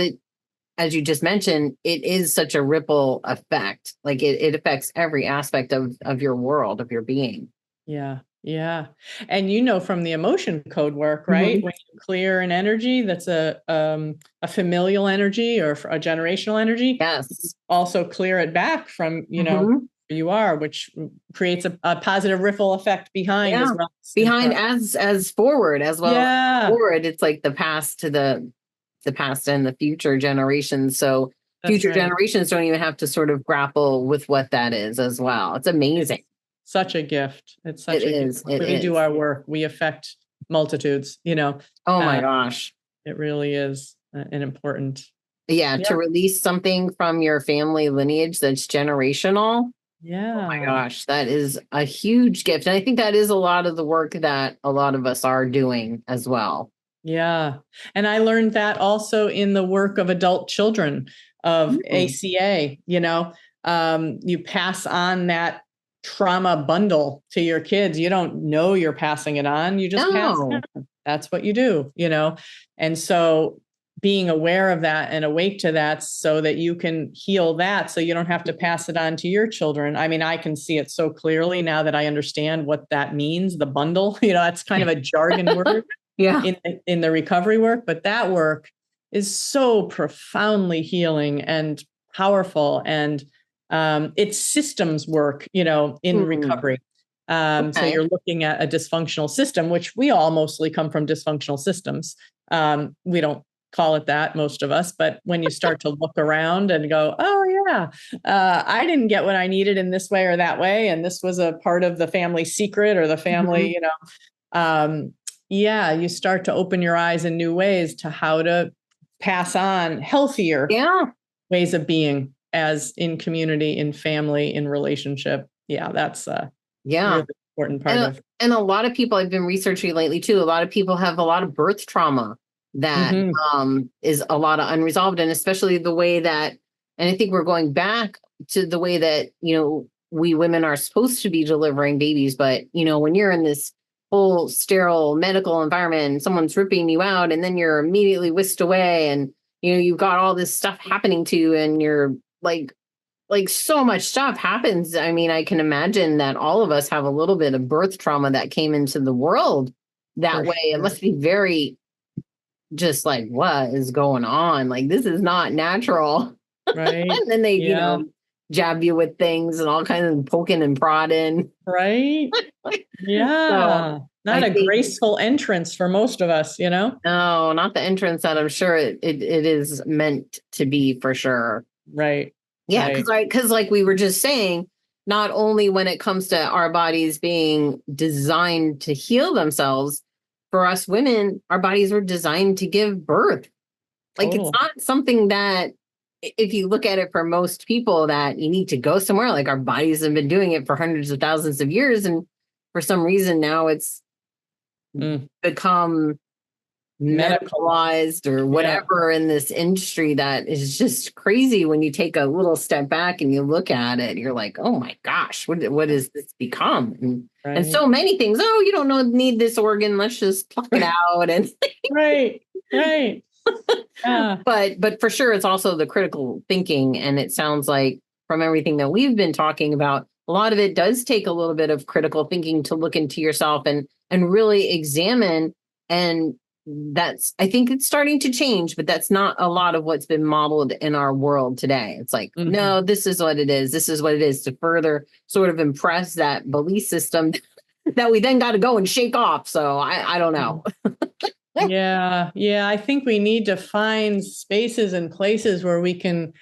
as you just mentioned, it is such a ripple effect. Like it affects every aspect of your world, of your being. Yeah. Yeah. And from the emotion code work, right? When you clear an energy that's a familial energy or a generational energy, yes, also clear it back from, where you are, which creates a positive ripple effect behind as well. Behind as forward as well. Yeah. Forward, it's like the past to the past and the future generations. So future generations don't even have to sort of grapple with what that is as well. It's amazing. It's such a gift. It's such a gift. When we do our work, we affect multitudes, Oh my gosh. It really is an important. Yeah. To release something from your family lineage that's generational. Yeah. Oh my gosh. That is a huge gift. And I think that is a lot of the work that a lot of us are doing as well. Yeah. And I learned that also in the work of adult children of ACA, you pass on that trauma bundle to your kids. You don't know you're passing it on. You just pass it on. That's what you do, And so being aware of that and awake to that so that you can heal that, so you don't have to pass it on to your children. I mean, I can see it so clearly now that I understand what that means, the bundle, that's kind of a jargon word. In the recovery work, but that work is so profoundly healing and powerful, and it's systems work, in recovery. So you're looking at a dysfunctional system, which we all mostly come from dysfunctional systems. We don't call it that, most of us, but when you start to look around and go, oh yeah, I didn't get what I needed in this way or that way, and this was a part of the family secret or the family, you start to open your eyes in new ways to how to pass on healthier ways of being as in community, in family, in relationship. Yeah, that's Yeah. Really important part of. And a lot of people, I've been researching lately too, a lot of people have a lot of birth trauma that is a lot of unresolved, and especially the way that, and I think we're going back to the way that, we women are supposed to be delivering babies. But, when you're in this whole sterile medical environment and someone's ripping you out and then you're immediately whisked away and, you've got all this stuff happening to you and you're like so much stuff happens. I mean, I can imagine that all of us have a little bit of birth trauma that came into the world that way. Sure. It must be very just like, what is going on? Like, this is not natural. Right. And then they, jab you with things and all kinds of poking and prodding. Right. Yeah. So not a graceful entrance for most of us, No, not the entrance that I'm sure it is meant to be, for sure. Right. Yeah, because like we were just saying, not only when it comes to our bodies being designed to heal themselves, for us women, our bodies were designed to give birth. Like It's not something that, if you look at it for most people, that you need to go somewhere. Like our bodies have been doing it for hundreds of thousands of years. And for some reason now it's become medicalized or whatever in this industry that is just crazy. When you take a little step back and you look at it, you're like, oh my gosh, what has this become? And so many things. Oh, you don't need this organ, let's just pluck it out. And right. But for sure it's also the critical thinking. And it sounds like from everything that we've been talking about, a lot of it does take a little bit of critical thinking to look into yourself and really examine. And I think it's starting to change, but that's not a lot of what's been modeled in our world today. It's like, no, this is what it is. This is what it is, to further sort of impress that belief system that we then got to go and shake off. So I don't know. Yeah. I think we need to find spaces and places where we can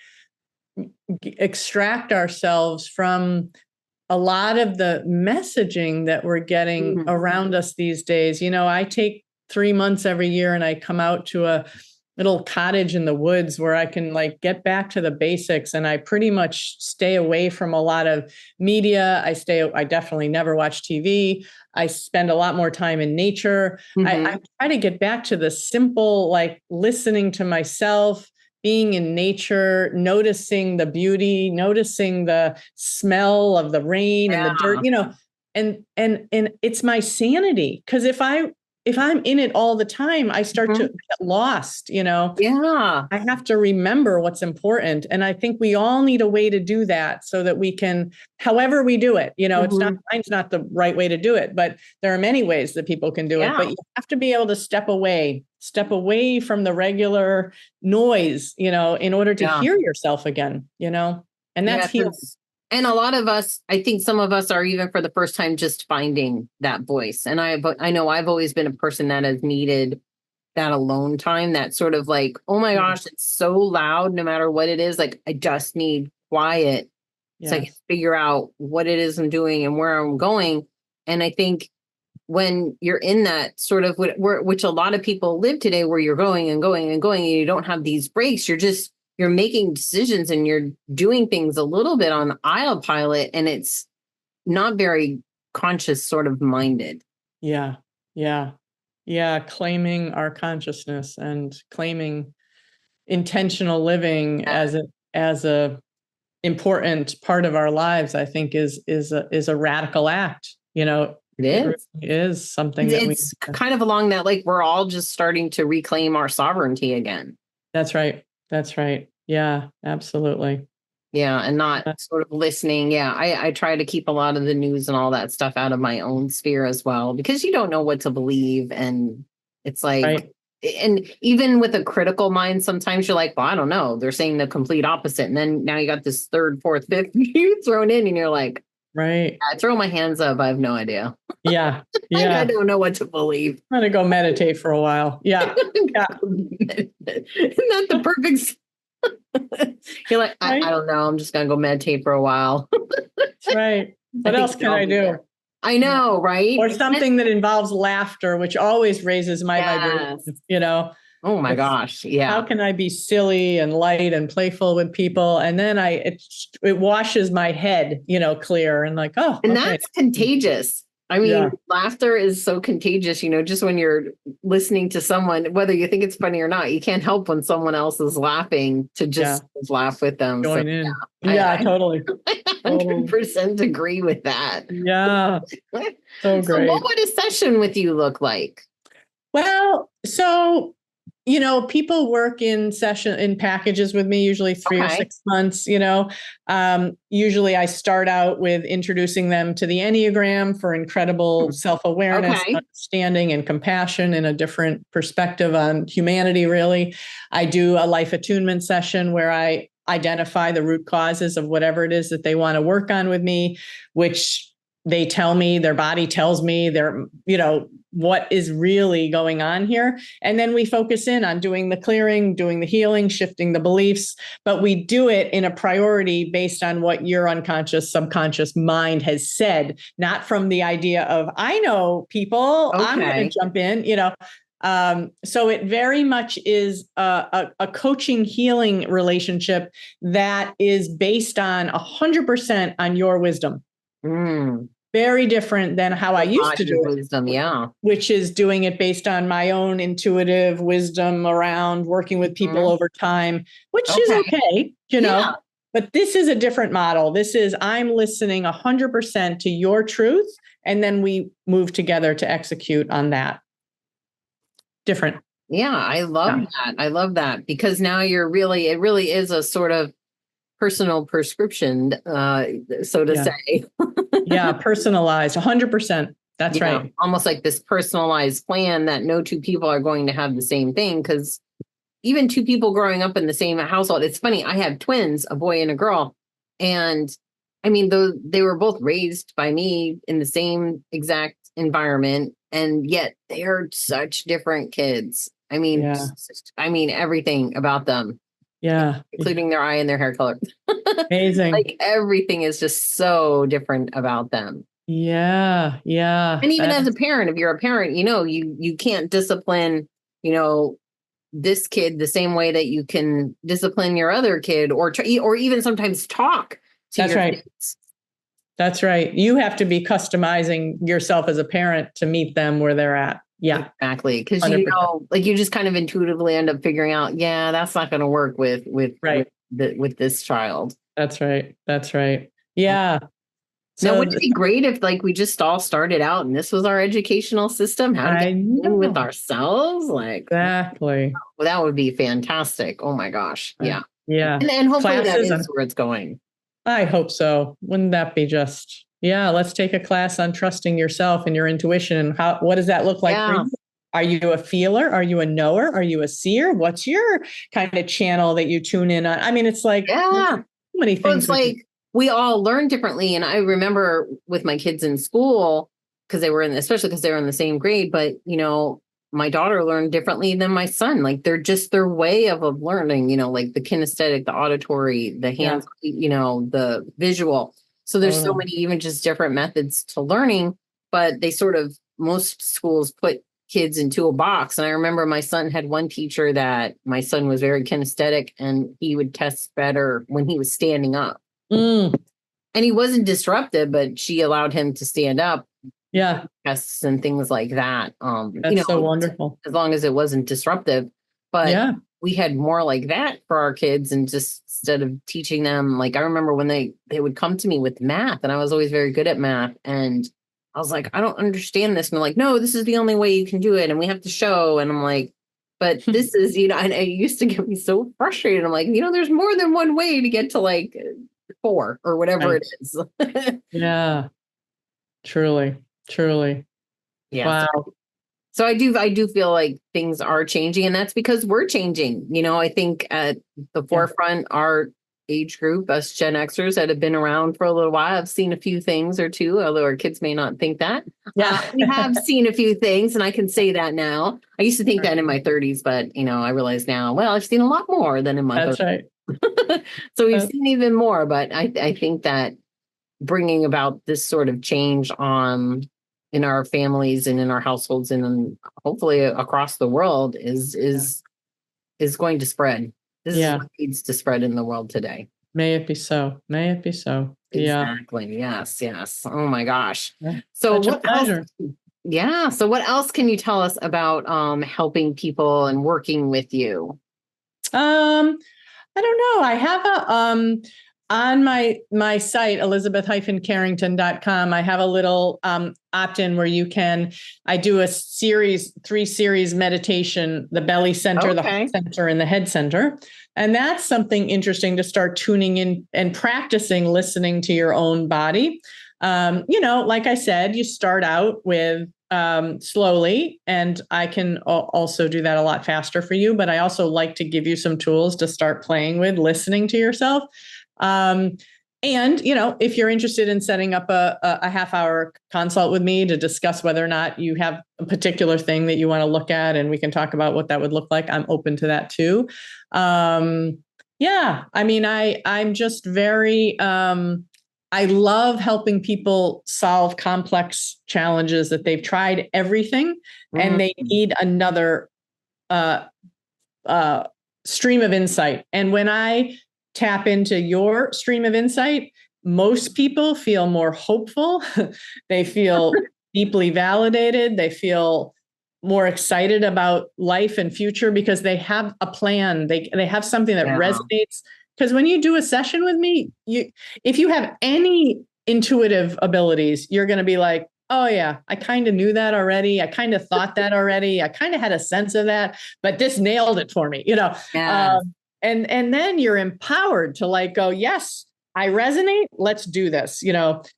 extract ourselves from a lot of the messaging that we're getting around us these days. I take 3 months every year and I come out to a little cottage in the woods where I can get back to the basics, and I pretty much stay away from a lot of media. I definitely never watch TV. I spend a lot more time in nature. I try to get back to the simple, listening to myself, being in nature, noticing the beauty, noticing the smell of the rain and the dirt, and it's my sanity. Because if I'm in it all the time, I start to get lost, Yeah. I have to remember what's important. And I think we all need a way to do that so that we can, however we do it, mine's not the right way to do it, but there are many ways that people can do it. But you have to be able to step away from the regular noise, in order to hear yourself again, and that's healing. And a lot of us, I think some of us are even for the first time just finding that voice. And I know I've always been a person that has needed that alone time, that sort of like, oh my gosh, it's so loud no matter what it is. Like, I just need quiet so I can figure out what it is I'm doing and where I'm going. And I think when you're in that sort of, which a lot of people live today, where you're going and going and going and you don't have these breaks, you're making decisions and you're doing things a little bit on autopilot, and it's not very conscious sort of minded. Yeah. Claiming our consciousness and claiming intentional living as a important part of our lives, I think is a radical act. It is something it's kind of along that, we're all just starting to reclaim our sovereignty again. That's right. Yeah, absolutely. Yeah. And not sort of listening. Yeah. I try to keep a lot of the news and all that stuff out of my own sphere as well, because you don't know what to believe. And it's like, and even with a critical mind, sometimes you're like, well, I don't know. They're saying the complete opposite. And then now you got this third, fourth, fifth view thrown in and you're like, right. I throw my hands up. I have no idea. Yeah. I don't know what to believe. I'm going to go meditate for a while. Yeah. Isn't that the perfect? You're like, I don't know. I'm just going to go meditate for a while. That's right. What else can I do? I know, right? Or something that involves laughter, which always raises my vibration, Oh my gosh. How Yeah. can I be silly and light and playful with people? And then it washes my head, clear and like, oh, And okay. that's contagious. I mean, Yeah. laughter is so contagious, just when you're listening to someone, whether you think it's funny or not, you can't help when someone else is laughing to just laugh with them. So Join in. yeah, Yeah, I totally. 100% agree with that. Yeah. So So great. what would a session with you look like? Well, so, people work in packages with me, usually 3 or 6 months, usually I start out with introducing them to the Enneagram for incredible self-awareness, Okay. understanding, and compassion in a different perspective on humanity, really. I do a life attunement session where I identify the root causes of whatever it is that they want to work on with me, which they tell me, their body tells me what is really going on here. And then we focus in on doing the clearing, doing the healing, shifting the beliefs, but we do it in a priority based on what your unconscious, subconscious mind has said, not from the idea of, I know people, I'm going to jump in, so it very much is a coaching healing relationship that is based on 100% on your wisdom. Very different than how I used to do it. Wisdom, yeah. Which is doing it based on my own intuitive wisdom around working with people over time, which is okay, but this is a different model. This is, I'm listening 100% to your truth, and then we move together to execute on that. Different. Yeah, I love that. I love that because now it really is a sort of personal prescription, so to say. Yeah, personalized, 100%. That's right. Almost like this personalized plan that no two people are going to have the same thing, because even two people growing up in the same household, it's funny, I have twins, a boy and a girl, and I mean, they were both raised by me in the same exact environment, and yet they're such different kids. I mean, everything about them. Yeah. Including their eye and their hair color. Amazing. Like everything is just so different about them. Yeah. Yeah. And even as a parent, if you're a parent, you can't discipline, this kid the same way that you can discipline your other kid or even sometimes talk to your kids. That's right. You have to be customizing yourself as a parent to meet them where they're at. Yeah, exactly. Because you just kind of intuitively end up figuring out, that's not going to work with this child. That's right. That's right. Yeah. So wouldn't it be great if we just all started out and this was our educational system? How to get in with ourselves? Exactly. Well, that would be fantastic. Oh my gosh. Yeah. Yeah. And hopefully that is where it's going. I hope so. Wouldn't that be just, let's take a class on trusting yourself and your intuition. And what does that look like for you? Are you a feeler? Are you a knower? Are you a seer? What's your kind of channel that you tune in on? I mean, it's like, so many things. Well, it's we all learn differently. And I remember with my kids in school, especially because they were in the same grade, but my daughter learned differently than my son. They're just their way of learning, like the kinesthetic, the auditory, the hands, the visual. So there's so many, even just different methods to learning, but most schools put kids into a box. And I remember my son had one teacher that my son was very kinesthetic and he would test better when he was standing up. And he wasn't disruptive, but she allowed him to stand up. Yeah. Tests and things like that. That's so wonderful. As long as it wasn't disruptive. But we had more like that for our kids, and just instead of teaching them, I remember when they would come to me with math, and I was always very good at math. And I was like, I don't understand this. And they're like, no, this is the only way you can do it. And we have to show. And I'm like, but this is, and it used to get me so frustrated. I'm like, there's more than one way to get to 4 or whatever it is. Yeah. Truly. Yeah. Wow. So I do feel like things are changing, and that's because we're changing. I think at the forefront, our age group, us Gen Xers that have been around for a little while, I've seen a few things or two, although our kids may not think that. We have seen a few things, and I can say that now. I used to think that in my 30s, but I realize now, well, I've seen a lot more than in my 30s. That's right. So we've seen even more, but I think that bringing about this sort of change in our families and in our households and hopefully across the world is is going to spread. This is Yeah. what needs to spread in the world today. May it be so. May it be so. Yeah. Exactly. Yes. Yes. Oh my gosh. Yeah. So Such a what else? pleasure. Yeah. So what else can you tell us about helping people and working with you? I don't know. I have a on my site, elizabeth-carrington.com, I have a little opt-in where I do a 3-series meditation, the belly center, the heart center, and the head center. And that's something interesting to start tuning in and practicing listening to your own body. Like I said, you start out with slowly, and I can also do that a lot faster for you, but I also like to give you some tools to start playing with listening to yourself. And if you're interested in setting up a half-hour consult with me to discuss whether or not you have a particular thing that you want to look at, and we can talk about what that would look like, I'm open to that too. I'm just very I love helping people solve complex challenges that they've tried everything and they need another stream of insight. And when I tap into your stream of insight, most people feel more hopeful. They feel deeply validated. They feel more excited about life and future because they have a plan. They have something that resonates. Because when you do a session with me, if you have any intuitive abilities, you're going to be like, oh yeah, I kind of knew that already. I kind of thought that already. I kind of had a sense of that, but this nailed it for me, Yes. And then you're empowered to like go, yes, I resonate. Let's do this. It's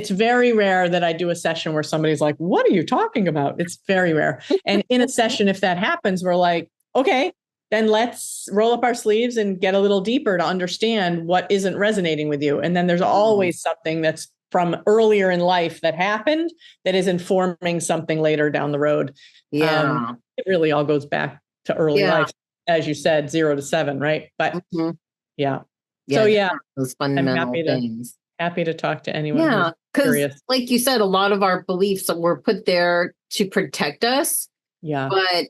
very rare that I do a session where somebody's like, what are you talking about? It's very rare. And in a session, if that happens, we're like, okay, then let's roll up our sleeves and get a little deeper to understand what isn't resonating with you. And then there's always something that's from earlier in life that happened that is informing something later down the road. Yeah. It really all goes back to early life, as you said, 0 to 7, right? But those fundamental things. Happy to talk to anyone. Yeah, because like you said, a lot of our beliefs were put there to protect us. Yeah. But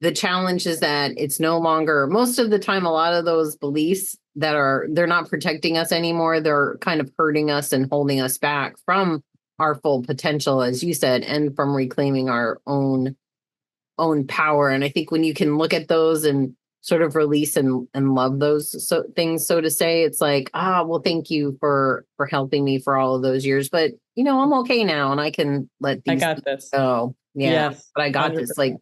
the challenge is that it's no longer, most of the time, a lot of those beliefs they're not protecting us anymore. They're kind of hurting us and holding us back from our full potential, as you said, and from reclaiming our own power. And I think when you can look at those and sort of release and love those things, so to say, it's like, well, thank you for helping me for all of those years. But, I'm okay now and I can let these this go. Yeah. Yes, but I got 100%. This, like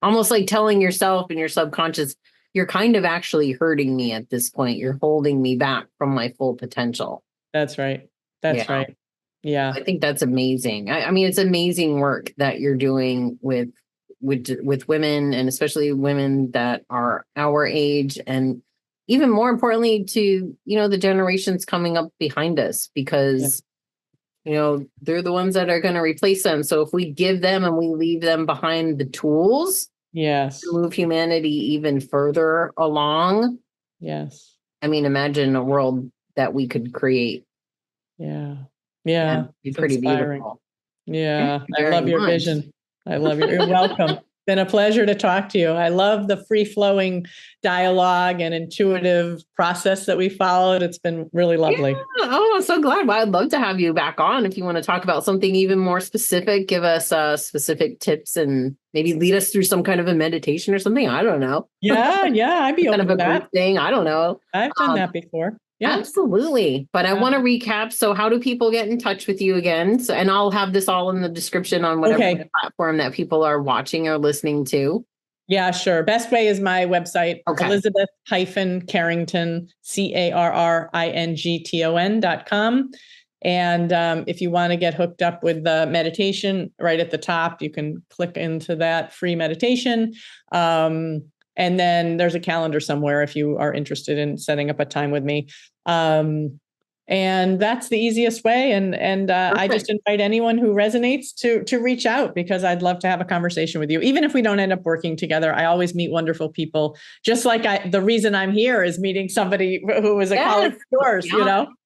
almost like telling yourself in your subconscious, you're kind of actually hurting me at this point. You're holding me back from my full potential. That's right. That's right. Yeah. I think that's amazing. I mean, it's amazing work that you're doing with women, and especially women that are our age, and even more importantly to, the generations coming up behind us, because, they're the ones that are going to replace them. So if we give them and we leave them behind the tools, to move humanity even further along. Yes. I mean, imagine a world that we could create. Yeah. It'd be pretty beautiful. Yeah. I love your vision. You're welcome. Been a pleasure to talk to you. I love the free-flowing dialogue and intuitive process that we followed. It's been really lovely. Yeah. Oh, I'm so glad. Well, I'd love to have you back on if you want to talk about something even more specific. Give us specific tips and maybe lead us through some kind of a meditation or something. I don't know. Yeah, I'd be open kind of to a that group thing. I don't know. I've done that before. Yeah, absolutely. But I want to recap. So how do people get in touch with you again? So, and I'll have this all in the description on whatever platform that people are watching or listening to. Yeah, sure. Best way is my website, Elizabeth-Carrington, CARRINGTON.com. And if you want to get hooked up with the meditation right at the top, you can click into that free meditation. And then there's a calendar somewhere if you are interested in setting up a time with me. And that's the easiest way. And I just invite anyone who resonates to reach out, because I'd love to have a conversation with you. Even if we don't end up working together, I always meet wonderful people. Just like the reason I'm here is meeting somebody who is a colleague of yours,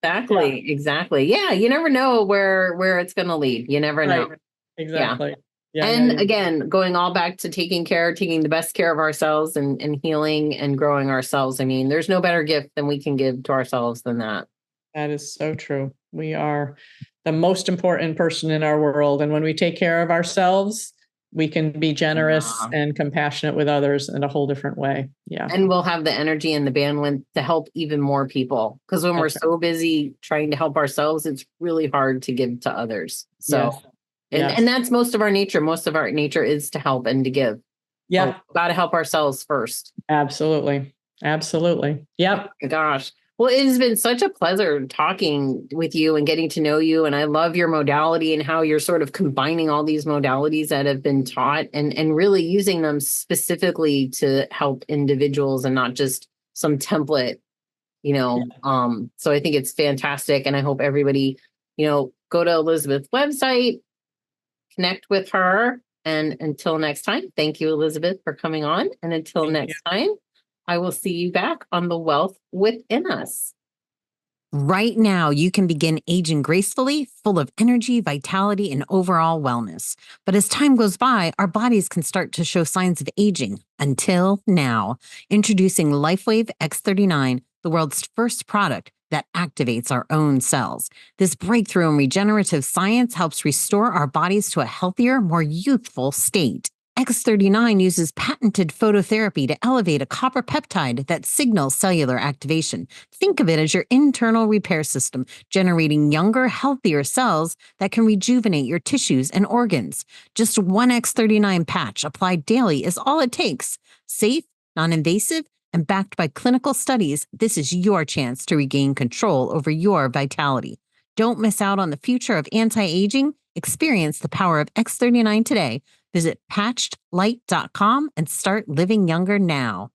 Exactly. Yeah. You never know where it's going to lead. You never know. Exactly. Yeah. And again, going all back to taking the best care of ourselves and healing and growing ourselves. I mean, there's no better gift than we can give to ourselves than that. That is so true. We are the most important person in our world. And when we take care of ourselves, we can be generous and compassionate with others in a whole different way. Yeah. And we'll have the energy and the bandwidth to help even more people. Because when we're so busy trying to help ourselves, it's really hard to give to others. So, and that's most of our nature. Most of our nature is to help and to give. Yeah. So got to help ourselves first. Absolutely. Absolutely. Yep. Oh, gosh. Well, it has been such a pleasure talking with you and getting to know you. And I love your modality and how you're sort of combining all these modalities that have been taught and really using them specifically to help individuals and not just some template, So I think it's fantastic. And I hope everybody, go to Elizabeth's website, connect with her. And until next time, thank you, Elizabeth, for coming on. And until next time, I will see you back on the Wealth Within Us. Right now, you can begin aging gracefully, full of energy, vitality, and overall wellness. But as time goes by, our bodies can start to show signs of aging. Until now, introducing LifeWave X39, the world's first product that activates our own cells. This breakthrough in regenerative science helps restore our bodies to a healthier, more youthful state. X39 uses patented phototherapy to elevate a copper peptide that signals cellular activation. Think of it as your internal repair system, generating younger, healthier cells that can rejuvenate your tissues and organs. Just one X39 patch applied daily is all it takes. Safe, non-invasive, and backed by clinical studies, this is your chance to regain control over your vitality. Don't miss out on the future of anti-aging. Experience the power of X39 today. Visit patchedlight.com and start living younger now.